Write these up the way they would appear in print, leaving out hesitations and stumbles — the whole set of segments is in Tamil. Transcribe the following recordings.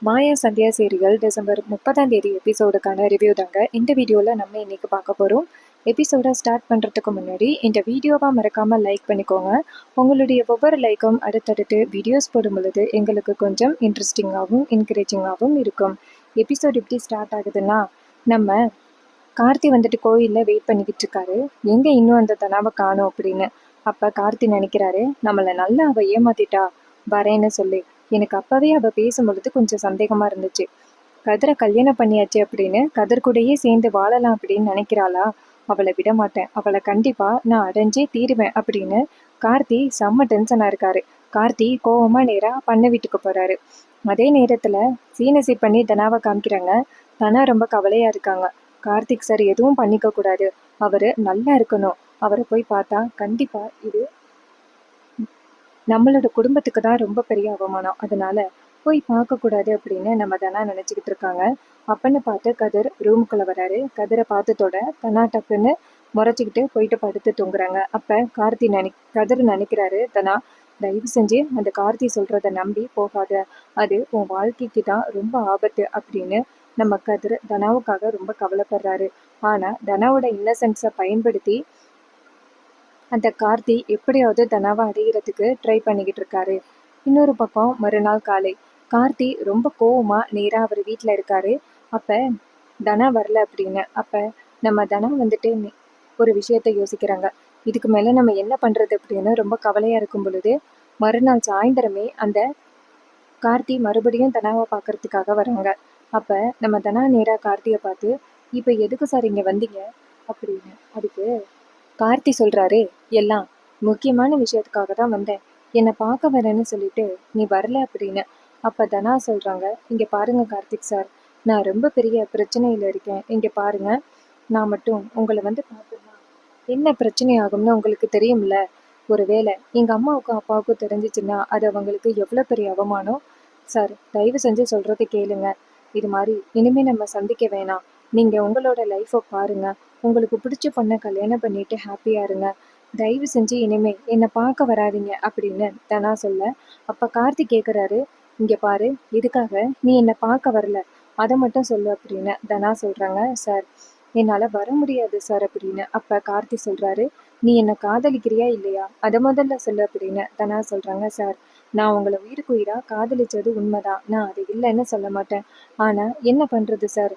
மாயா சந்தியா சீரியல் டிசம்பர் 30ஆம் தேதி எபிசோடுக்கான ரிவ்யூ தாங்க இந்த வீடியோவில் நம்ம இன்னைக்கு பார்க்க போகிறோம். எபிசோடை ஸ்டார்ட் பண்ணுறதுக்கு முன்னாடி இந்த வீடியோவை மறக்காமல் லைக் பண்ணிக்கோங்க. உங்களுடைய ஒவ்வொரு லைக்கும் அடுத்தடுத்து வீடியோஸ் போடும் பொழுது எங்களுக்கு கொஞ்சம் இன்ட்ரெஸ்டிங்காகவும் என்கரேஜிங்காகவும் இருக்கும். எபிசோட் எப்படி ஸ்டார்ட் ஆகுதுன்னா, நம்ம கார்த்தி வந்துட்டு கோயிலில் வெயிட் பண்ணிக்கிட்டு இருக்காரு. எங்கே இன்னும் அந்த தனாவை காணோம் அப்படின்னு. அப்போ கார்த்தி நினைக்கிறாரு, நம்மளை நல்லா அவள் ஏமாத்திட்டா வரேன்னு சொல்லி. எனக்கு அப்பவே அவள் பேசும்பொழுது கொஞ்சம் சந்தேகமாக இருந்துச்சு. கதிரை கல்யாணம் பண்ணியாச்சு அப்படின்னு கதிர் கூடயே சேர்ந்து வாழலாம் அப்படின்னு நினைக்கிறாளா? அவளை விட மாட்டேன், அவளை கண்டிப்பாக நான் அடைஞ்சே தீருவேன் அப்படின்னு கார்த்தி செம்ம டென்ஷனாக இருக்காரு. கார்த்தி கோவமாக நேராக பண்ண வீட்டுக்கு போகிறாரு. அதே நேரத்தில் சீனசி பண்ணி தனாவை காமிக்கிறாங்க. தனா ரொம்ப கவலையாக இருக்காங்க. கார்த்திக் சார் எதுவும் பண்ணிக்க கூடாது, அவர் நல்லா இருக்கணும், அவரை போய் பார்த்தா கண்டிப்பாக இது நம்மளோட குடும்பத்துக்கு தான் ரொம்ப பெரிய அவமானம், அதனால போய் பார்க்கக்கூடாது அப்படின்னு நம்ம தனா நினச்சிக்கிட்டு இருக்காங்க. அப்பன்னு பார்த்து கதிர் ரூமுக்குள்ளே வராரு. கதிரை பார்த்ததோட தனா டக்குன்னு முறைச்சிக்கிட்டு போயிட்டு படுத்து தூங்குறாங்க. அப்போ கதிர் நினைக்கிறாரு, தனா தயவு செஞ்சு அந்த கார்த்தி சொல்கிறத நம்பி போகாத, அது உன் வாழ்க்கைக்கு தான் ரொம்ப ஆபத்து அப்படின்னு நம்ம கதிர் தனாவுக்காக ரொம்ப கவலைப்படுறாரு. ஆனால் தனாவோட இன்னசென்ஸை பயன்படுத்தி அந்த கார்த்தி எப்படியாவது தனாவை அடைகிறதுக்கு ட்ரை பண்ணிக்கிட்டு இருக்காரு. இன்னொரு பக்கம் மறுநாள் காலை கார்த்தி ரொம்ப கோவமா நேராக அவர் வீட்டில் இருக்காரு. அப்போ தனா வரல அப்படின்னு. அப்போ நம்ம தனா வந்துட்டு ஒரு விஷயத்த யோசிக்கிறாங்க. இதுக்கு மேலே நம்ம என்ன பண்ணுறது அப்படின்னு ரொம்ப கவலையாக இருக்கும் பொழுது மறுநாள் சாயந்தரமே அந்த கார்த்தி மறுபடியும் தனாவை பார்க்கறதுக்காக வராங்க. அப்போ நம்ம தனா நேராக கார்த்தியை பார்த்து, இப்போ எதுக்கு சார் இங்கே வந்தீங்க அப்படின்னு. அதுக்கு கார்த்தி சொல்கிறாரு, எல்லாம் முக்கியமான விஷயத்துக்காக தான் வந்தேன், என்னை பார்க்க வரேன்னு சொல்லிட்டு நீ வரல அப்படின்னு. அப்போ தனா சொல்கிறாங்க, இங்கே பாருங்க கார்த்திக் சார், நான் ரொம்ப பெரிய பிரச்சனையில் இருக்கேன், இங்கே பாருங்க, நான் மட்டும் உங்களை வந்து பார்த்தேன்னா என்ன பிரச்சனை ஆகும்னு உங்களுக்கு தெரியும்ல. ஒருவேளை எங்கள் அம்மாவுக்கும் அப்பாவுக்கும் தெரிஞ்சிச்சுன்னா அது அவங்களுக்கு எவ்வளோ பெரிய அவமானம். சார் தயவு செஞ்சு சொல்கிறத கேளுங்க, இது மாதிரி இனிமேல் நம்ம சந்திக்க வேணாம், நீங்கள் உங்களோட லைஃப்பை பாருங்கள், உங்களுக்கு பிடிச்ச பொண்ணை கல்யாணம் பண்ணிட்டு ஹாப்பியாக இருங்க, தயவு செஞ்சு இனிமே என்னை பார்க்க வராதிங்க அப்படின்னு தனா சொல்ல. அப்போ கார்த்திக் கேட்குறாரு, இங்கே பாரு, இதுக்காக நீ என்னை பார்க்க வரல, அதை மட்டும் சொல்லு அப்படின்னு தனா சொல்கிறாங்க. சார் என்னால் வர முடியாது சார் அப்படின்னு. அப்போ கார்த்தி சொல்கிறாரு, நீ என்னை காதலிக்கிறியா இல்லையா, அதை முதல்ல சொல்லு அப்படின்னு தனா சொல்கிறாங்க. சார் நான் உங்களை உயிருக்கு உயிராக காதலிச்சது உண்மைதான், நான் அது இல்லைன்னு சொல்ல மாட்டேன், ஆனால் என்ன பண்ணுறது சார்,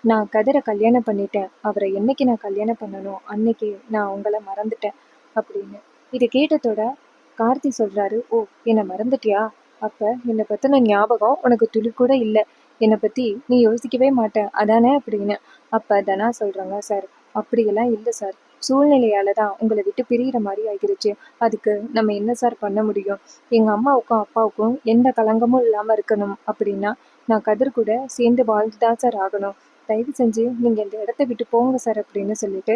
நான் கதிரை கல்யாணம் பண்ணிட்டேன், அவரை என்னைக்கு நான் கல்யாணம் பண்ணணும் அன்னைக்கு நான் உங்களை மறந்துட்டேன் அப்படின்னு. இதை கேட்டதோட கார்த்தி சொல்கிறாரு, ஓ என்னை மறந்துட்டியா, அப்போ என்னை பற்றின ஞாபகம் உனக்கு துளி கூட இல்லை, என்னை பற்றி நீ யோசிக்கவே மாட்டேன் அதானே அப்படின்னு. அப்போ தனா சொல்கிறாங்க, சார் அப்படியெல்லாம் இல்லை சார், சூழ்நிலையால் தான் உங்களை விட்டு பிரிகிற மாதிரி ஆகிருச்சு, அதுக்கு நம்ம என்ன சார் பண்ண முடியும், எங்கள் அம்மாவுக்கும் அப்பாவுக்கும் எந்த களங்கமும் இல்லாமல் இருக்கணும் அப்படின்னா நான் கதிர் கூட சேர்ந்து வாழ்ந்து தான் சார் ஆகணும், தயவு செஞ்சு நீங்கள் இந்த இடத்த விட்டு போங்க சார் அப்படின்னு சொல்லிட்டு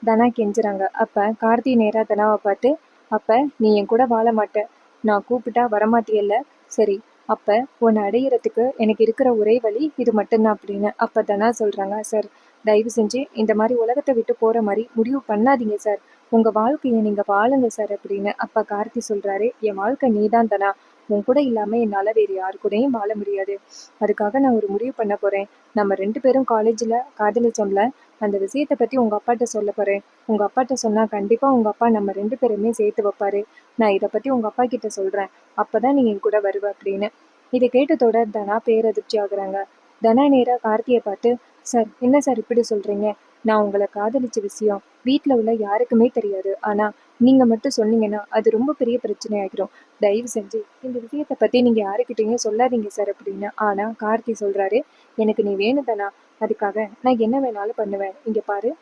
தனா கெஞ்சுறாங்க. அப்போ கார்த்தி நேராக தனாவை பார்த்து, அப்போ நீ என் கூட வாழ மாட்ட, நான் கூப்பிட்டா வரமாட்டியல்ல, சரி அப்போ உன்னை அடையிறதுக்கு எனக்கு இருக்கிற ஒரே வழி இது மட்டும்தான் அப்படின்னு. அப்போ தனா சொல்கிறாங்க, சார் தயவு செஞ்சு இந்த மாதிரி உலகத்தை விட்டு போகிற மாதிரி முடிவு பண்ணாதீங்க சார், உங்கள் வாழ்க்கையை நீங்கள் வாழுங்க சார் அப்படின்னு. அப்போ கார்த்தி சொல்கிறாரு, என் வாழ்க்கை நீ தான் தனா, உன் கூட இல்லாமல் என்னால் வேறு யாரு கூடயும் வாழ முடியாது, அதுக்காக நான் ஒரு முடிவு பண்ண போகிறேன், நம்ம 2 பேரும் காலேஜில் காதலிச்சோம்ல, அந்த விஷயத்தை பற்றி உங்கள் அப்பாட்ட சொல்ல போகிறேன், உங்கள் அப்பாட்ட சொன்னால் கண்டிப்பாக உங்கள் அப்பா நம்ம 2 பேருமே சேர்த்து வைப்பார், நான் இதை பற்றி உங்கள் அப்பா கிட்ட சொல்கிறேன், அப்போ தான் நீங்கள் என் கூட வருவ அப்படின்னு. இதை கேட்டதோட தனா பேரதிர்ச்சி ஆகுறாங்க. தனா நேராக கார்த்தியை பார்த்து, சார் என்ன சார் இப்படி சொல்கிறீங்க, நான் உங்களை காதலிச்ச விஷயம் வீட்டில் உள்ள யாருக்குமே தெரியாது, ஆனால் நீங்கள் மட்டும் சொன்னீங்கன்னா அது ரொம்ப பெரிய பிரச்சனை ஆகிரும், தயவு செஞ்சு இந்த விஷயத்தை பற்றி நீங்கள் யாருக்கிட்டையும் சொல்லாதீங்க சார் அப்படின்னு. ஆனால் கார்த்தி சொல்கிறாரு, எனக்கு நீ வேணும் தானா, அதுக்காக நான் என்ன வேணாலும் பண்ணுவேன், இங்கே பாரு,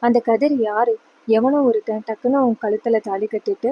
அந்த கதிர் யாரு, எவனோ ஒருத்தன் டக்குன்னு உன் கழுத்தில் தாலி கட்டிட்டு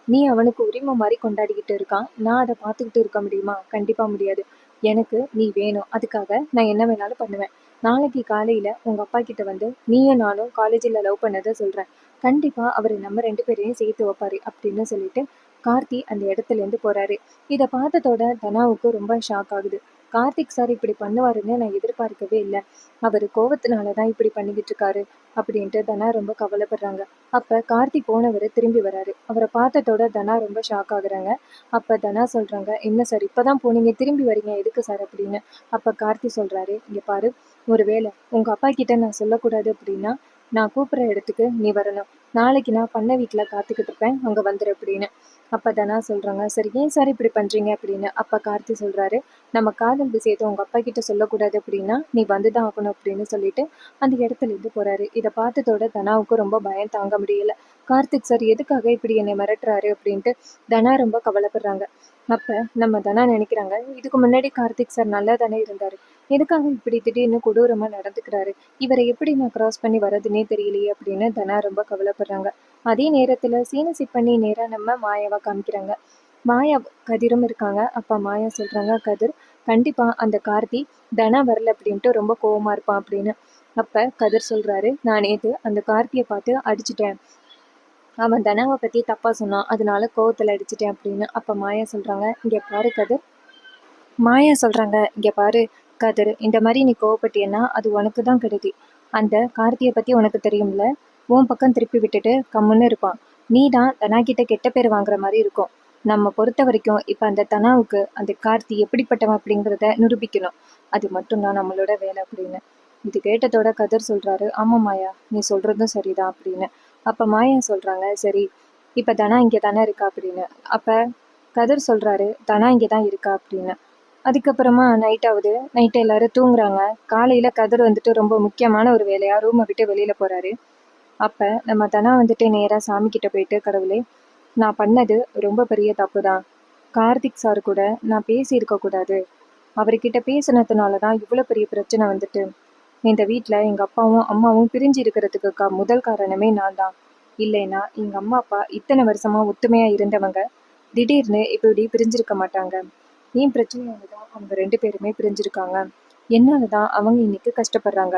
நீ அவனுக்கு உரிமை மாதிரி கொண்டாடிக்கிட்டு இருக்கான், நான் அதை பார்த்துக்கிட்டு இருக்க முடியுமா, கண்டிப்பாக முடியாது, எனக்கு நீ வேணும், அதுக்காக நான் என்ன வேணாலும் பண்ணுவேன், நாளைக்கு காலையில் உங்கள் அப்பா கிட்ட வந்து நீயும் நானும் காலேஜில் லவ் பண்ணதை சொல்கிறேன், கண்டிப்பாக அவர் நம்ம 2 பேரையும் சேர்த்து வைப்பார் அப்படின்னு சொல்லிட்டு கார்த்தி அந்த இடத்துலேருந்து போகிறாரு. இதை பார்த்ததோட தனாவுக்கு ரொம்ப ஷாக் ஆகுது. கார்த்திக் சார் இப்படி பண்ணுவாருன்னு நான் எதிர்பார்க்கவே இல்லை. அவர் கோவத்தினால தான் இப்படி பண்ணிக்கிட்டு இருக்காரு அப்படின்ட்டு தனா ரொம்ப கவலைப்படுறாங்க. அப்ப கார்த்திக் போனவர் திரும்பி வராரு. அவரை பார்த்ததோட தனா ரொம்ப ஷாக் ஆகுறாங்க. அப்ப தனா சொல்றாங்க, என்ன சார் இப்பதான் போனீங்க, திரும்பி வரீங்க, எதுக்கு சார் அப்படின்னு. அப்ப கார்த்தி சொல்றாரு, இங்க பாரு, ஒருவேளை உங்க அப்பா கிட்ட நான் சொல்லக்கூடாது அப்படின்னா நான் கூப்பிடுற இடத்துக்கு நீ வரணும். நாளைக்கு நான் பண்ண வீட்டுல காத்துக்கிட்டு இருப்பேன், அங்க வந்துரு அப்படின்னு. அப்ப தனா சொல்றாங்க, சரி ஏன் சார் இப்படி பண்றீங்க அப்படின்னு. அப்ப கார்த்தி சொல்றாரு, நம்ம காதல் விஷயத்த உங்க அப்பா கிட்ட சொல்லக்கூடாது அப்படின்னா நீ வந்துதான் ஆகணும் அப்படின்னு சொல்லிட்டு அந்த இடத்துல இருந்து போறாரு. இதை பார்த்ததோட தனாவுக்கு ரொம்ப பயம் தாங்க முடியல. கார்த்திக் சார் எதுக்காக இப்படி என்னை மிரட்டுறாரு அப்படின்ட்டு தனா ரொம்ப கவலைப்படுறாங்க. அப்ப நம்ம தனா நினைக்கிறாங்க, இதுக்கு முன்னாடி கார்த்திக் சார் நல்லா தானே இருந்தாரு, எதுக்காக இப்படி திடீர்னு கொடூரமா நடந்துக்கிறாரு, இவரை எப்படி நான் கிராஸ் பண்ணி வரதுன்னே தெரியலையே அப்படின்னு தனா ரொம்ப கவலைப்படுறாங்க. அதே நேரத்துல சீன சிப் பண்ணி நேரா நம்ம மாயாவை காமிக்கிறாங்க. மாயா கதிரும் இருக்காங்க. அப்ப மாயா சொல்றாங்க, கதிர் கண்டிப்பா அந்த கார்த்தி தனா வரல அப்படின்ட்டு ரொம்ப கோவமா இருப்பான் அப்படின்னு. அப்ப கதிர் சொல்றாரு, நான் நேத்து அந்த கார்த்தியை பார்த்து அடிச்சிட்டேன், அவன் தனாவை பத்தி தப்பா சொன்னான், அதனால கோவத்துல அடிச்சிட்டேன் அப்படின்னு. அப்ப மாயா சொல்றாங்க, இங்க பாரு கதிர், இந்த மாதிரி நீ கோவப்பட்டியன்னா அது உனக்கு தான் கெடுதி. அந்த கார்த்தியை பத்தி உனக்கு தெரியும்ல, உன் பக்கம் திருப்பி விட்டுட்டு கம்முன்னு இருப்பான். நீ தான் தனா கிட்ட கெட்ட பேர் வாங்குற மாதிரி இருக்கும். நம்ம பொறுத்த வரைக்கும் இப்ப அந்த தனாவுக்கு அந்த கார்த்தி எப்படிப்பட்டவன் அப்படிங்கிறத நிரூபிக்கணும். அது மட்டும்தான் நம்மளோட வேலை அப்படின்னு. இது கேட்டதோட கதிர் சொல்றாரு, ஆமா மாயா, நீ சொல்றதும் சரிதான் அப்படின்னு. அப்ப மாயா சொல்றாங்க, சரி இப்ப தனா இங்கே தானே இருக்கா அப்படின்னு. அப்ப கதிர் சொல்றாரு, தனா இங்கே தான் இருக்கா அப்படின்னு. அதுக்கப்புறமா நைட்டு எல்லாரும் தூங்குறாங்க. காலையில கதிர் வந்துட்டு ரொம்ப முக்கியமான ஒரு வேலையா ரூமை விட்டு வெளியில போறாரு. அப்ப நம்ம தனா வந்துட்டு நேரா சாமி கிட்ட போயிட்டு, கடவுளே, நான் பண்ணது ரொம்ப பெரிய தப்பு தான். கார்த்திக் சார் கூட நான் பேசி இருக்க கூடாது. அவர்கிட்ட பேசினதுனாலதான் இவ்வளவு பெரிய பிரச்சனை வந்துட்டு. இந்த வீட்டுல எங்க அப்பாவும் அம்மாவும் பிரிஞ்சு இருக்கிறதுக்கு முதல் காரணமே நான் தான். இல்லைன்னா எங்க அம்மா அப்பா இத்தனை வருஷமா ஒத்துமையா இருந்தவங்க திடீர்னு இப்படி பிரிஞ்சிருக்க மாட்டாங்க. ஏன் பிரச்சனையாலதான் அவங்க 2 பேருமே பிரிஞ்சிருக்காங்க. என்னாலதான் அவங்க இன்னைக்கு கஷ்டப்படுறாங்க.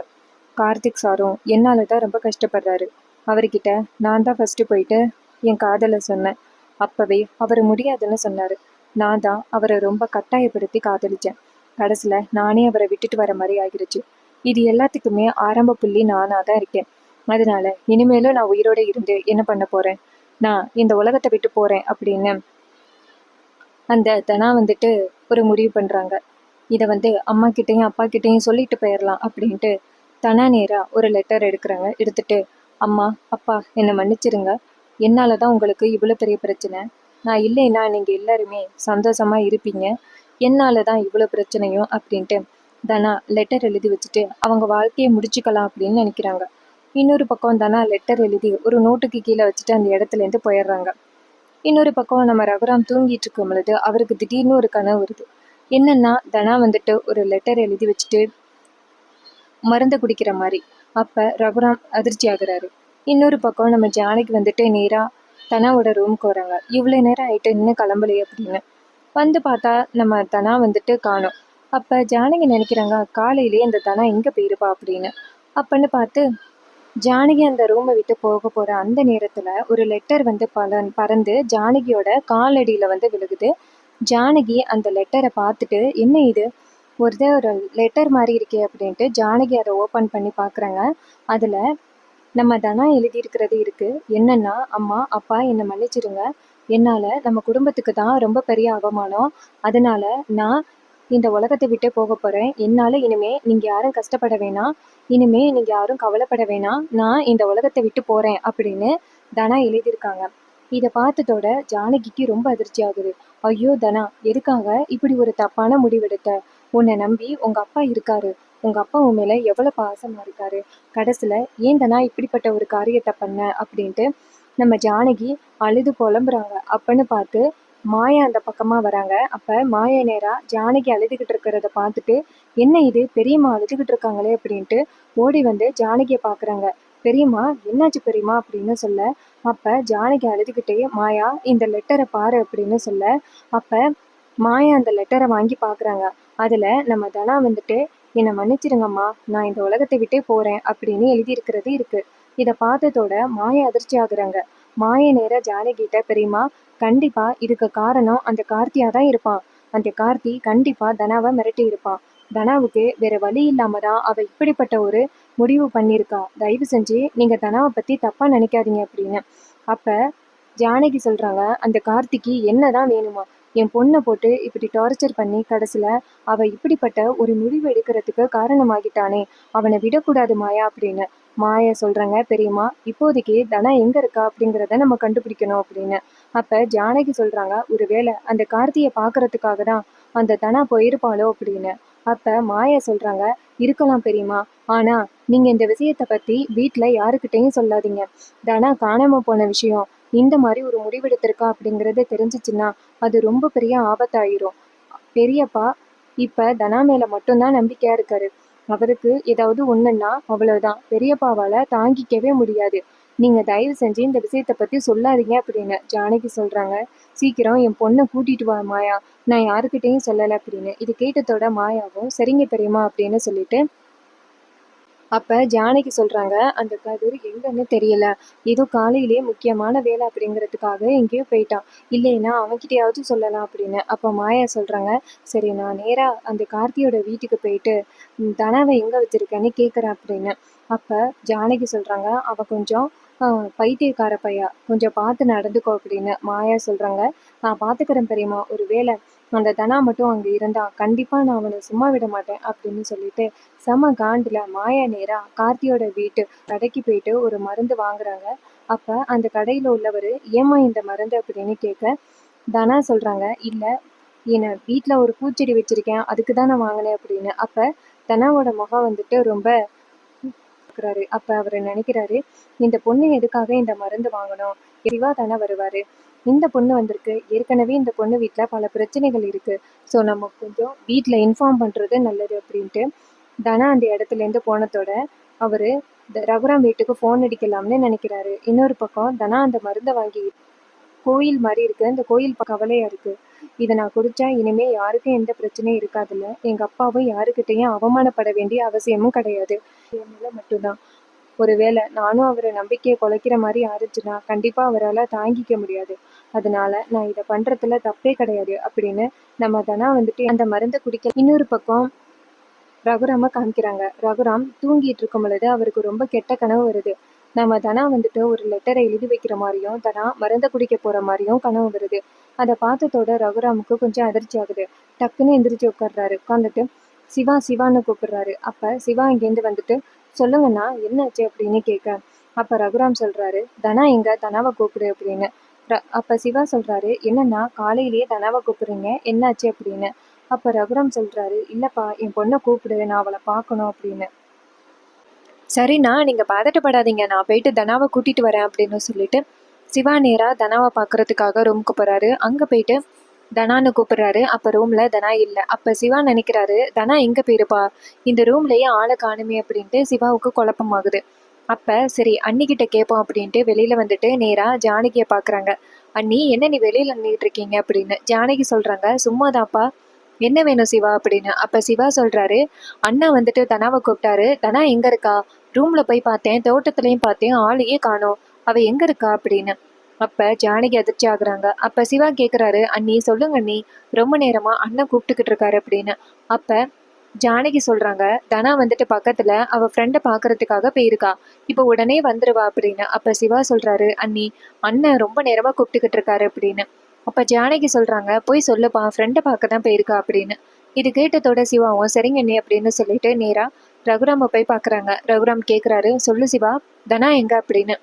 கார்த்திக் சாரும் என்னாலதான் ரொம்ப கஷ்டப்படுறாரு. அவர்கிட்ட நான் தான் ஃபர்ஸ்ட் போயிட்டு என் காதலை சொன்னேன். அப்பவே அவர் முடியாதுன்னு சொன்னாரு. நான் தான் அவரை ரொம்ப கட்டாயப்படுத்தி காதலிச்சேன். கடைசியில நானே அவரை விட்டுட்டு வர மாதிரி ஆகிருச்சு. இது எல்லாத்துக்குமே ஆரம்ப புள்ளி நானா தான் இருக்கேன். அதனால இனிமேலும் நான் உயிரோட இருந்து என்ன பண்ண போறேன், நான் இந்த உலகத்தை விட்டு போறேன் அப்படின்னு அந்த தனா வந்துட்டு ஒரு முடிவு பண்றாங்க. இதை அம்மா கிட்டயும் அப்பா கிட்டயும் சொல்லிட்டு போயிடலாம் அப்படின்ட்டு தனா நேரா ஒரு லெட்டர் எடுக்கிறாங்க. எடுத்துட்டு, அம்மா அப்பா என்னை மன்னிச்சிருங்க, என்னாலதான் உங்களுக்கு இவ்வளவு பெரிய பிரச்சனை. நான் இல்லைன்னா நீங்க எல்லாருமே சந்தோஷமா இருப்பீங்க, என்னாலதான் இவ்வளவு பிரச்சனையும் அப்படின்ட்டு தனா லெட்டர் எழுதி வச்சுட்டு அவங்க வாழ்க்கையை முடிச்சுக்கலாம் அப்படின்னு நினைக்கிறாங்க. இன்னொரு பக்கம் தனா லெட்டர் எழுதி ஒரு நோட்டுக்கு கீழே வச்சுட்டு அந்த இடத்துல இருந்து போயிடுறாங்க. இன்னொரு பக்கம் நம்ம ரகுராம் தூங்கிட்டு இருக்கும் பொழுது அவருக்கு திடீர்னு ஒரு கனவு வருது. என்னன்னா, தனா வந்துட்டு ஒரு லெட்டர் எழுதி வச்சுட்டு மருந்து குடிக்கிற மாதிரி. அப்ப ரகுராம் அதிர்ச்சி ஆகுறாரு. இன்னொரு பக்கம் நம்ம ஜானகி வந்துட்டு நேரா தனாவோட ரூம்க்கு வராங்க. இவ்வளவு நேரம் ஆயிட்டு இன்னும் கிளம்பலையே அப்படின்னு பார்த்தா நம்ம தனா வந்துட்டு காணோம். அப்ப ஜானகி நினைக்கிறாங்க, காலையிலேயே இந்த தனா எங்க போயிருப்பா அப்படின்னு. அப்பன்னு பார்த்து ஜானகி அந்த ரூமை விட்டு போக போற அந்த நேரத்துல ஒரு லெட்டர் பறந்து ஜானகியோட காலடியில விழுகுது. ஜானகி அந்த லெட்டரை பார்த்துட்டு, என்ன இது, ஒரு லெட்டர் மாதிரி இருக்கே அப்படின்ட்டு ஜானகி அதை ஓபன் பண்ணி பாக்குறாங்க. அதுல நம்ம தனா எழுதியிருக்கிறது இருக்கு. என்னன்னா, அம்மா அப்பா என்னை மன்னிச்சிடுங்க, என்னால நம்ம குடும்பத்துக்கு தான் ரொம்ப பெரிய அவமானம், அதனால நான் இந்த உலகத்தை விட்டு போக போறேன். என்னால இனிமே நீங்க யாரும் கஷ்டப்பட வேணாம், இனிமே நீங்க யாரும் கவலைப்பட வேணாம், நான் இந்த உலகத்தை விட்டு போறேன் அப்படின்னு தனா எழுதியிருக்காங்க. இதை பார்த்ததோட ஜானகிக்கு ரொம்ப அதிர்ச்சி ஆகுது. ஐயோ தனா, எதுக்காக இப்படி ஒரு தப்பான முடிவெடுத்த, உன்னை நம்பி உங்க அப்பா இருக்காரு, உங்க அப்பா உன் மேல எவ்வளவு பாசமா இருக்காரு, கடைசியில ஏன் தனா இப்படிப்பட்ட ஒரு காரியத்தை பண்ண அப்படின்ட்டு நம்ம ஜானகி அழுது புலம்புறாங்க. அப்பன்னு பார்த்து மாயா அந்த பக்கமா வராங்க. அப்ப மாயா நேரா ஜானகி அழுதுகிட்டு இருக்கிறத பார்த்துட்டு, என்ன இது பெரியம்மா அழுதுகிட்டு இருக்காங்களே அப்படின்ட்டு ஓடி ஜானகியை பாக்குறாங்க. பெரியம்மா, என்னாச்சு பெரியம்மா அப்படின்னு சொல்ல, அப்ப ஜானகி அழுதுகிட்டே, மாயா இந்த லெட்டரை பாரு அப்படின்னு சொல்ல, அப்ப மாயா அந்த லெட்டரை வாங்கி பாக்குறாங்க. அதுல நம்ம தனா என்னை மன்னிச்சிருங்கம்மா, நான் இந்த உலகத்தை விட்டே போறேன் அப்படின்னு எழுதி இருக்கிறது இருக்கு. இதை பார்த்ததோட மாயா அதிர்ச்சி ஆகுறாங்க. மாய நேர ஜானகிட்ட, பெரியம்மா, கண்டிப்பா இதுக்கு காரணம் அந்த கார்த்தியா தான் இருப்பான், அந்த கார்த்தி கண்டிப்பா தனாவை மிரட்டி இருப்பான். தனாவுக்கு வேற வழி இல்லாம தான் அவ இப்படிப்பட்ட ஒரு முடிவு பண்ணியிருக்கா. தயவு செஞ்சு நீங்க தனாவை பத்தி தப்பா நினைக்காதீங்க அப்படின்னு. அப்ப ஜானகி சொல்றாங்க, அந்த கார்த்திக்கு என்னதான் வேணுமா? என் பொண்ணை போட்டு இப்படி டார்ச்சர் பண்ணி கடைசியில அவ இப்படிப்பட்ட ஒரு முடிவு எடுக்கிறதுக்கு காரணமாகிட்டானே, அவனை விடக்கூடாது மாயா அப்படின்னு. மாயா சொல்றாங்க, பெரியம்மா இப்போதைக்கு தனா எங்க இருக்கா அப்படிங்கிறத நம்ம கண்டுபிடிக்கணும் அப்படின்னு. அப்ப ஜானகி சொல்றாங்க, ஒருவேளை அந்த கார்த்தியை பாக்குறதுக்காக தான் அந்த தனா போயிருப்பாளோ அப்படின்னு. அப்ப மாயா சொல்றாங்க, இருக்கலாம் பெரியம்மா. ஆனா நீங்க இந்த விஷயத்த பத்தி வீட்ல யாருக்கிட்டையும் சொல்லாதீங்க. தனா காணாம போன விஷயம் இந்த மாதிரி ஒரு முடிவெடுத்திருக்கா அப்படிங்கறது தெரிஞ்சிச்சுன்னா அது ரொம்ப பெரிய ஆபத்தாயிரும். பெரியப்பா இப்ப தனா மேல மட்டும்தான் நம்பிக்கையா இருக்காரு. அவருக்கு ஏதாவது ஒண்ணுன்னா அவ்வளவுதான். பெரியப்பாவால தாங்கிக்கவே முடியாது. நீங்க தயவு செஞ்சு இந்த விஷயத்த பத்தி சொல்லாதீங்க அப்படின்னு ஜானகி சொல்றாங்க. சீக்கிரம் என் பொண்ணை கூட்டிட்டு வா மாயா, நான் யாருக்கிட்டையும் சொல்லல அப்படின்னு. இது கேட்டதோட மாயாவும் சரிங்க பெரியம்மா அப்படின்னு சொல்லிட்டு அப்ப ஜானகி சொல்றாங்க, அந்த கதிர் எங்கன்னு தெரியல. ஏதோ காலையிலேயே முக்கியமான வேலை அப்படிங்கிறதுக்காக எங்கேயோ போயிட்டான். இல்லைன்னா அவன்கிட்டயாவது சொல்லலாம் அப்படின்னு. அப்ப மாயா சொல்றாங்க, சரி நான் நேரா அந்த கார்த்தியோட வீட்டுக்கு போயிட்டு தனாவை எங்க வச்சிருக்கேன்னு கேட்குறேன் அப்படின்னு. அப்ப ஜானகி சொல்றாங்க, அவ கொஞ்சம் பைத்தியக்கார பையா, கொஞ்சம் பார்த்து நடந்துக்கோ அப்படின்னு. மாயா சொல்றாங்க, நான் பார்த்துக்கிறேன் பெரியம்மா. ஒரு வேளை அந்த தனா மட்டும் அங்க இருந்தா கண்டிப்பா நான் அவனை சும்மா விட மாட்டேன் அப்படின்னு சொல்லிட்டு செம காண்டுல மாயா நேரா கார்த்தியோட வீட்டு கடைக்கு போயிட்டு ஒரு மருந்து வாங்குறாங்க. அப்ப அந்த கடையில உள்ளவர், ஏம்மா இந்த மருந்து அப்படின்னு கேட்க தனா சொல்றாங்க, இல்ல என்ன வீட்டுல ஒரு பூச்செடி வச்சிருக்கேன், அதுக்கு தான் நான் வாங்கினேன் அப்படின்னு. அப்ப தனாவோட முகம் வந்துட்டு ரொம்ப இருக்கிறாரு. அப்ப அவரு நினைக்கிறாரு, இந்த பொண்ணு எதுக்காக இந்த மருந்து வாங்கணும்? தெளிவா தானே வருவாரு. இந்த பொண்ணு வந்திருக்கு, ஏற்கனவே இந்த பொண்ணு வீட்டுல பல பிரச்சனைகள் இருக்கு. ஸோ நம்ம கொஞ்சம் வீட்டுல இன்ஃபார்ம் பண்றது நல்லது அப்படின்ட்டு தனா அந்த இடத்துல இருந்து போனதோட அவரு ரகுராம் வீட்டுக்கு ஃபோன் அடிக்கலாம்னு நினைக்கிறாரு. இன்னொரு பக்கம் தனா அந்த மருந்தை வாங்கி கோயில் மாதிரி இருக்கு, அந்த கோயில் கவலையா இருக்கு. இதை நான் குடிச்சா இனிமே யாருக்கும் எந்த பிரச்சனையும் இருக்காதுல்ல, எங்க அப்பாவும் யாருக்கிட்டையும் அவமானப்பட வேண்டிய அவசியமும் கிடையாது. என்னால மட்டும்தான். ஒருவேளை நானும் அவரை நம்பிக்கையை குலைக்கிற மாதிரி ஆயிடுச்சுன்னா கண்டிப்பா அவரால் தாங்கிக்க முடியாது. அதனால நான் இதை பண்றதுல தப்பே கிடையாது அப்படின்னு நம்ம தனா வந்துட்டு அந்த மருந்தை குடிக்க. இன்னொரு பக்கம் ரகுராம காமிக்கிறாங்க. ரகுராம் தூங்கிட்டு இருக்கும் பொழுது அவருக்கு ரொம்ப கெட்ட கனவு வருது. நம்ம தனா வந்துட்டு ஒரு லெட்டரை எழுதி வைக்கிற மாதிரியும் தனா மருந்தை குடிக்க போற மாதிரியும் கனவு வருது. அதை பார்த்ததோட ரகுராமுக்கு கொஞ்சம் அதிர்ச்சி ஆகுது. டக்குன்னு எந்திரிச்சு உட்கார்றாரு. உட்காந்துட்டு சிவா சிவான்னு கூப்பிடுறாரு. அப்ப சிவா இங்கேருந்து வந்துட்டு, சொல்லுங்கண்ணா என்னாச்சு அப்படின்னு கேட்க, அப்ப ரகுராம் சொல்றாரு, தனா எங்க, தனாவை கூப்பிடு அப்படின்னு. அப்ப சிவா சொல்றாரு, என்னன்னா காலையிலேயே தனாவை கூப்பிடுறீங்க, என்னாச்சு அப்படின்னு. அப்ப ரகுராம் சொல்றாரு, இல்லப்பா என் பொண்ணை கூப்பிடு, நான் அவளை பார்க்கணும் அப்படின்னு. சரிண்ணா நீங்க பதட்டப்படாதீங்க, நான் போயிட்டு தனாவை கூட்டிட்டு வரேன் அப்படின்னு சொல்லிட்டு சிவா நேரா தனாவை பார்க்கறதுக்காக ரூமுக்கு போறாரு. அங்க போயிட்டு தனான்னு கூப்பிடுறாரு. அப்ப ரூம்ல தனா இல்லை. அப்ப சிவா நினைக்கிறாரு, தனா எங்க போயிருப்பா, இந்த ரூம்லயே ஆளை காணுமே அப்படின்ட்டு சிவாவுக்கு குழப்பமாகுது. அப்ப சரி அண்ணிக்கிட்ட கேட்போம் அப்படின்ட்டு வெளியில வந்துட்டு நேரா ஜானகியை பாக்குறாங்க. அண்ணி என்ன நீ வெளியில நின்றுட்டு இருக்கீங்க அப்படின்னு. ஜானகி சொல்றாங்க, சும்மாதாப்பா, என்ன வேணும் சிவா அப்படின்னு. அப்ப சிவா சொல்றாரு, அண்ணா வந்துட்டு தனாவை கூப்பிட்டாரு, தனா எங்க இருக்கா, ரூம்ல போய் பார்த்தேன், தோட்டத்திலையும் பார்த்தேன், ஆளையே காணோம், அவ எங்க இருக்கா அப்படின்னு. அப்ப ஜானகி அதிர்ச்சி ஆகுறாங்க. அப்ப சிவா கேக்குறாரு, அண்ணி சொல்லுங்க அண்ணி, ரொம்ப நேரமா அண்ணன் கூப்பிட்டுக்கிட்டு இருக்காரு அப்படின்னு. அப்ப ஜானகி சொல்றாங்க, தனா வந்துட்டு பக்கத்துல அவ ஃப்ரெண்டை பாக்குறதுக்காக போயிருக்கா, இப்ப உடனே வந்துருவா அப்படின்னு. அப்ப சிவா சொல்றாரு, அண்ணி அண்ணன் ரொம்ப நேரமா கூப்பிட்டுக்கிட்டு இருக்காரு அப்படின்னு. அப்ப ஜானகி சொல்றாங்க, போய் சொல்லுப்பா, ஃப்ரெண்டை பார்க்க தான் போயிருக்கா அப்படின்னு. இது கேட்டதோட சிவாவும் சரிங்க அண்ணி அப்படின்னு சொல்லிட்டு நேரா ரகுராம போய் பாக்குறாங்க. ரகுராம் கேக்குறாரு, சொல்லு சிவா, தனா எங்க அப்படின்னு.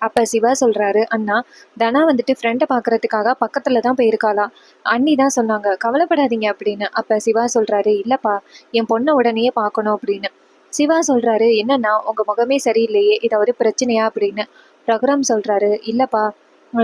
அப்ப சிவா சொல்றாரு, அண்ணா தனா வந்துட்டு ஃப்ரெண்டை பாக்குறதுக்காக பக்கத்துல தான் போயிருக்காளா, அண்ணி தான் சொன்னாங்க, கவலைப்படாதீங்க அப்படின்னு. அப்ப சிவா சொல்றாரு, இல்லப்பா என் பொண்ணை உடனே பார்க்கணும் அப்படின்னு. சிவா சொல்றாரு, என்னன்னா உங்க முகமே சரியில்லையே, ஏதாவது பிரச்சனையா அப்படின்னு. ரகுராம் சொல்றாரு, இல்லப்பா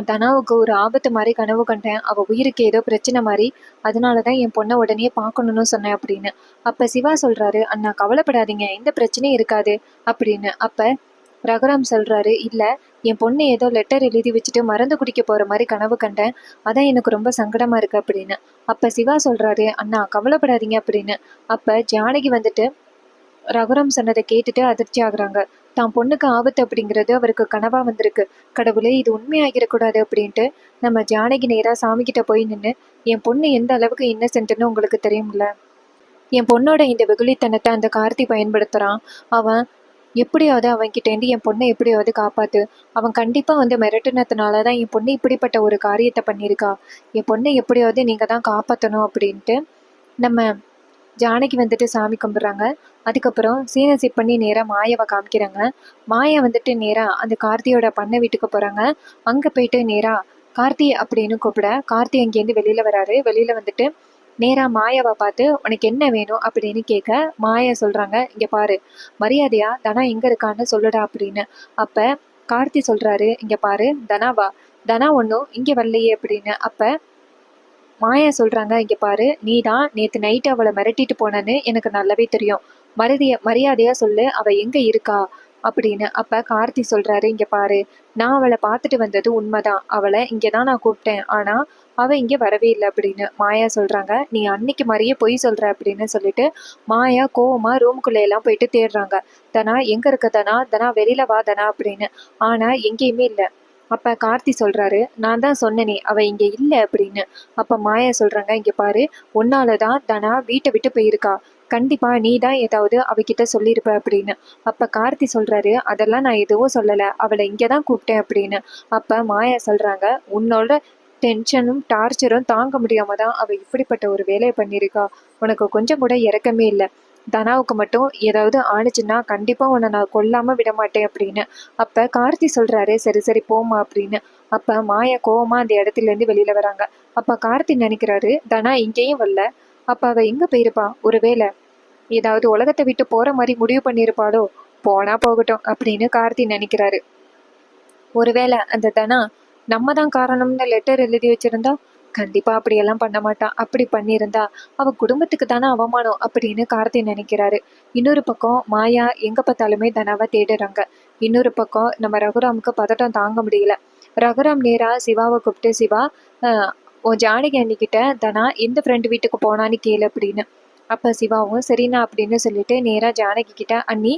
தனாவுக்கு ஒரு ஆபத்து மாதிரி கனவு கண்டேன், அவ உயிருக்கு ஏதோ பிரச்சனை மாதிரி, அதனாலதான் என் பொண்ணை உடனே பார்க்கணும்னு சொன்னேன் அப்படின்னு. அப்ப சிவா சொல்றாரு, அண்ணா கவலைப்படாதீங்க, எந்த பிரச்சனையும் இருக்காது அப்படின்னு. அப்ப ரகுராம் சொல்றாரு, இல்ல என் பொண்ணு ஏதோ லெட்டர் எழுதி வச்சுட்டு மருந்து குடிக்க போற மாதிரி கனவு கண்டேன், அதான் எனக்கு ரொம்ப சங்கடமா இருக்கு அப்படின்னு. அப்ப சிவா சொல்றாரு, அண்ணா கவலைப்படாதீங்க அப்படின்னு. அப்ப ஜானகி வந்துட்டு ரகுராம் சொன்னதை கேட்டுட்டு அதிர்ச்சி ஆகுறாங்க. தான் பொண்ணுக்கு ஆபத்து அப்படிங்கிறது அவருக்கு கனவா வந்திருக்கு. கடவுளே இது உண்மையாகிடக்கூடாது அப்படின்ட்டு நம்ம ஜானகி நேரா சாமி கிட்ட போய் நின்று, என் பொண்ணு எந்த அளவுக்கு இன்னசென்ட்னு உங்களுக்கு தெரியும்ல. என் பொண்ணோட இந்த வெகுளித்தனத்தை அந்த கார்த்தி பயன்படுத்துறான். அவன் எப்படியாவது அவன்கிட்டேருந்து என் பொண்ணை எப்படியாவது காப்பாத்து. அவன் கண்டிப்பா மிரட்டுனதுனால தான் என் பொண்ணு இப்படிப்பட்ட ஒரு காரியத்தை பண்ணியிருக்கா. என் பொண்ணை எப்படியாவது நீங்க தான் காப்பாற்றணும் அப்படின்ட்டு நம்ம ஜானகி சாமி கும்பிட்றாங்க. அதுக்கப்புறம் சீனை செட் பண்ணி நேராக மாயாவை காமிக்கிறாங்க. மாயா நேராக அந்த கார்த்தியோட பண்ணை வீட்டுக்கு போகிறாங்க. அங்கே போயிட்டு நேராக கார்த்தி அப்படின்னு கூப்பிட கார்த்தி அங்கேருந்து வெளியில் வராரு. வெளியில் நேராக மாயாவை பார்த்து உனக்கு என்ன வேணும் அப்படின்னு கேட்க மாயா சொல்கிறாங்க, இங்கே பாரு, மரியாதையா தனா எங்கே இருக்கான்னு சொல்லுடா அப்படின்னு. அப்போ கார்த்தி சொல்கிறாரு, இங்கே பாரு தனாவா, தனா ஒன்றும் இங்கே வரலையே அப்படின்னு. அப்போ மாயா சொல்கிறாங்க, இங்கே பாரு, நீ தான் நேற்று நைட்டு அவளை மிரட்டிட்டு போனன்னு எனக்கு நல்லாவே தெரியும். மரியாதையாக சொல்லு, அவள் எங்கே இருக்கா அப்படின்னு. அப்போ கார்த்தி சொல்கிறாரு, இங்கே பாரு, நான் அவளை பார்த்துட்டு வந்தது உண்மைதான். அவளை இங்கே தான் நான் கூப்பிட்டேன், ஆனால் அவள் இங்கே வரவே இல்லை அப்படின்னு. மாயா சொல்கிறாங்க, நீ அன்னைக்கு மாதிரியே பொய் சொல்கிற அப்படின்னு சொல்லிட்டு மாயா கோவமாக ரூம்குள்ளேயெல்லாம் போயிட்டு தேடுறாங்க. தனா எங்கே இருக்க தனா, தனா வெளியில் வா தனா அப்படின்னு. ஆனால் எங்கேயுமே இல்லை. அப்போ கார்த்தி சொல்கிறாரு, நான் தான் சொன்னனே அவள் இங்கே இல்லை அப்படின்னு. அப்போ மாயா சொல்கிறாங்க, இங்கே பாரு, உன்னால தான் தனா வீட்டை விட்டு போயிருக்கா. கண்டிப்பாக நீ தான் ஏதாவது அவகிட்ட சொல்லியிருப்ப அப்படின்னு. அப்போ கார்த்தி சொல்கிறாரு, அதெல்லாம் நான் எதுவும் சொல்லலை, அவளை இங்கே தான் கூப்பிட்டேன் அப்படின்னு. அப்போ மாயா சொல்கிறாங்க, உன்னோட டென்ஷனும் டார்ச்சரும் தாங்க முடியாம தான் அவள் இப்படிப்பட்ட ஒரு வேலையை பண்ணியிருக்கா. உனக்கு கொஞ்சம் கூட இறக்கமே இல்லை. தனாவுக்கு மட்டும் ஏதாவது ஆணுச்சுன்னா கண்டிப்பாக உன்னை நான் கொல்லாமல் விட மாட்டேன் அப்படின்னு. அப்போ கார்த்தி சொல்கிறாரு, சரி சரி போமா அப்படின்னு. அப்போ மாயா கோவமா அந்த இடத்துலேருந்து வெளியில் வராங்க. அப்போ கார்த்தி நினைக்கிறாரு, தனா இங்கேயும் வரல, அப்போ அவள் எங்கே போயிருப்பா, ஒருவேளை ஏதாவது உலகத்தை விட்டு போகிற மாதிரி முடிவு பண்ணியிருப்பாளோ, போனா போகட்டும் அப்படின்னு கார்த்தி நினைக்கிறாரு. ஒருவேளை அந்த தனா நம்ம தான் காரணம்னு லெட்டர் எழுதி வச்சிருந்தா கண்டிப்பா அப்படியெல்லாம் பண்ண மாட்டான். அப்படி பண்ணியிருந்தா அவ குடும்பத்துக்கு தானே அவமானம் அப்படின்னு கார்த்தி நினைக்கிறாரு. இன்னொரு பக்கம் மாயா எங்க பார்த்தாலுமே தனாவை தேடுறாங்க. இன்னொரு பக்கம் நம்ம ரகுராமுக்கு பதட்டம் தாங்க முடியல. ரகுராம் நேரா சிவாவை கூப்பிட்டு, சிவா உன் ஜானகி அண்ணிக்கிட்ட தனா எந்த ஃப்ரெண்டு வீட்டுக்கு போனான்னு கேளு அப்படின்னு. அப்ப சிவாவும் சரிண்ணா அப்படின்னு சொல்லிட்டு நேரா ஜானகி கிட்ட, அண்ணி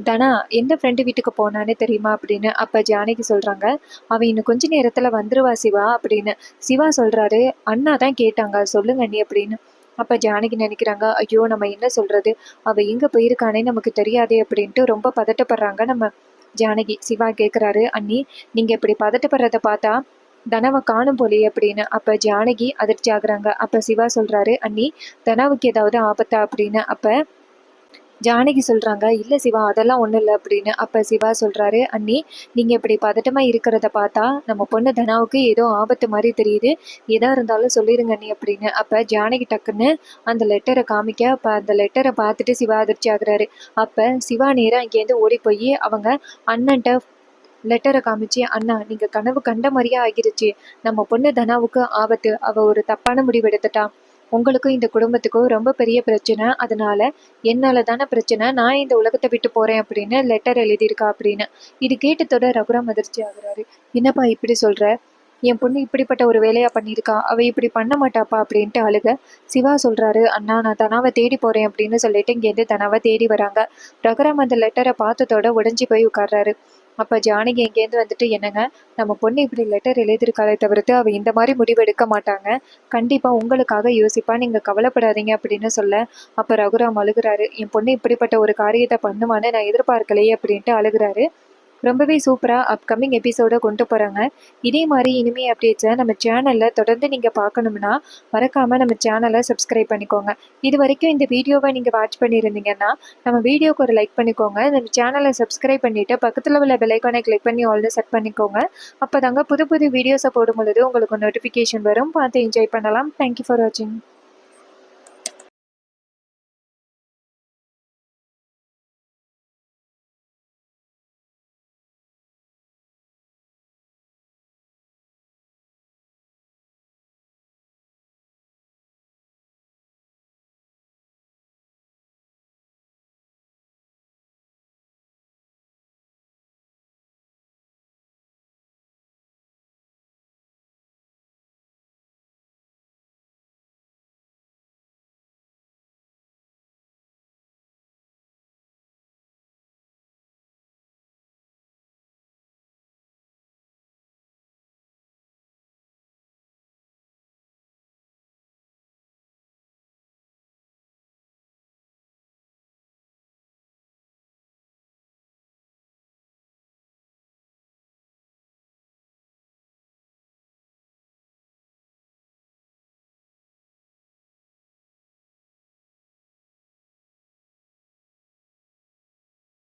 தனா எந்த ஃப்ரெண்டு வீட்டுக்கு போனான்னு தெரியுமா அப்படின்னு. அப்போ ஜானகி சொல்கிறாங்க, அவன் இன்னும் கொஞ்ச நேரத்தில் வந்துருவா சிவா அப்படின்னு. சிவா சொல்கிறாரு, அண்ணா தான் கேட்டாங்க, சொல்லுங்க அண்ணி அப்படின்னு. அப்போ ஜானகி நினைக்கிறாங்க, ஐயோ நம்ம என்ன சொல்கிறது, அவள் எங்கே போயிருக்கானே நமக்கு தெரியாதே அப்படின்ட்டு ரொம்ப பதட்டப்படுறாங்க. நம்ம ஜானகி சிவா கேட்குறாரு, அண்ணி நீங்கள் இப்படி பதட்டப்படுறத பார்த்தா தனாவை காணும் போலியே அப்படின்னு. அப்போ ஜானகி அதிர்ச்சி ஆகுறாங்க. அப்போ சிவா சொல்கிறாரு, அண்ணி தனாவுக்கு ஏதாவது ஆபத்தா அப்படின்னு. அப்போ ஜானகி சொல்கிறாங்க, இல்லை சிவா அதெல்லாம் ஒன்றும் இல்லை அப்படின்னு. அப்போ சிவா சொல்கிறாரு, அண்ணி நீங்கள் இப்படி பதட்டமாக இருக்கிறத பார்த்தா நம்ம பொண்ணு தனாவுக்கு ஏதோ ஆபத்து மாதிரி தெரியுது, எதாக இருந்தாலும் சொல்லிடுங்க அண்ணி அப்படின்னு. அப்போ ஜானகி டக்குன்னு அந்த லெட்டரை காமிக்க, அப்போ அந்த லெட்டரை பார்த்துட்டு சிவா அதிர்ச்சி ஆகுறாரு. அப்போ சிவா நேராக இங்கேருந்து ஓடி போய் அவங்க அண்ணன்ட்ட லெட்டரை காமிச்சு, அண்ணா நீங்கள் கனவு கண்ட மாதிரியே ஆகிருச்சு, நம்ம பொண்ணு தனாவுக்கு ஆபத்து, அவள் ஒரு தப்பான முடிவு எடுத்துட்டா, உங்களுக்கும் இந்த குடும்பத்துக்கும் ரொம்ப பெரிய பிரச்சனை, அதனால என்னால தானே பிரச்சனை, நான் இந்த உலகத்தை விட்டு போறேன் அப்படின்னு லெட்டர் எழுதியிருக்கா அப்படின்னு. இது கேட்டதோட ரகுராம் அதிர்ச்சி ஆகுறாரு. என்னப்பா இப்படி சொல்ற, என் பொண்ணு இப்படிப்பட்ட ஒரு வேலையா பண்ணியிருக்கா, அவ இப்படி பண்ண மாட்டாப்பா அப்படின்ட்டு அழுக. சிவா சொல்றாரு, அண்ணா நான் தனாவை தேடி போறேன் அப்படின்னு சொல்லிட்டு இங்கேருந்து தனாவை தேடி வராங்க. ரகுராம் அந்த லெட்டரை பார்த்ததோட உடஞ்சி போய் உட்கார்றாரு. அப்போ ஜானகி எங்கேருந்து என்னங்க நம்ம பொண்ணு இப்படி லெட்டர் எழுதியிருக்காளே தவிர்த்து அவள் இந்த மாதிரி முடிவு எடுக்க மாட்டாங்க, கண்டிப்பாக உங்களுக்காக யோசிப்பா, நீங்கள் கவலைப்படாதீங்க அப்படின்னு சொல்ல, அப்போ ரகுராம் அழுகிறாரு. என் பொண்ணு இப்படிப்பட்ட ஒரு காரியத்தை பண்ணுவான்னு நான் எதிர்பார்க்கலையே அப்படின்ட்டு அழுகிறாரு. ரொம்பவே சூப்பராக அப்கமிங் எபிசோட கொண்டு போகிறாங்க. இதே மாதிரி இனிமே அப்டேட்ஸை நம்ம சேனலில் தொடர்ந்து நீங்கள் பார்க்கணும்னா மறக்காமல் நம்ம சேனலை சப்ஸ்கிரைப் பண்ணிக்கோங்க. இது வரைக்கும் இந்த வீடியோவை நீங்கள் வாட்ச் பண்ணியிருந்தீங்கன்னா நம்ம வீடியோக்கு ஒரு லைக் பண்ணிக்கோங்க. நம்ம சேனலை சப்ஸ்கிரைப் பண்ணிவிட்டு பக்கத்தில் உள்ள பெல்லைக்கானை கிளிக் பண்ணி ஆல்ரெடி செட் பண்ணிக்கோங்க. அப்போ தாங்க புது புது வீடியோஸை போடும் பொழுது உங்களுக்கு நோட்டிஃபிகேஷன் வரும், பார்த்து என்ஜாய் பண்ணலாம். தேங்க்யூ ஃபார் வாட்சிங்.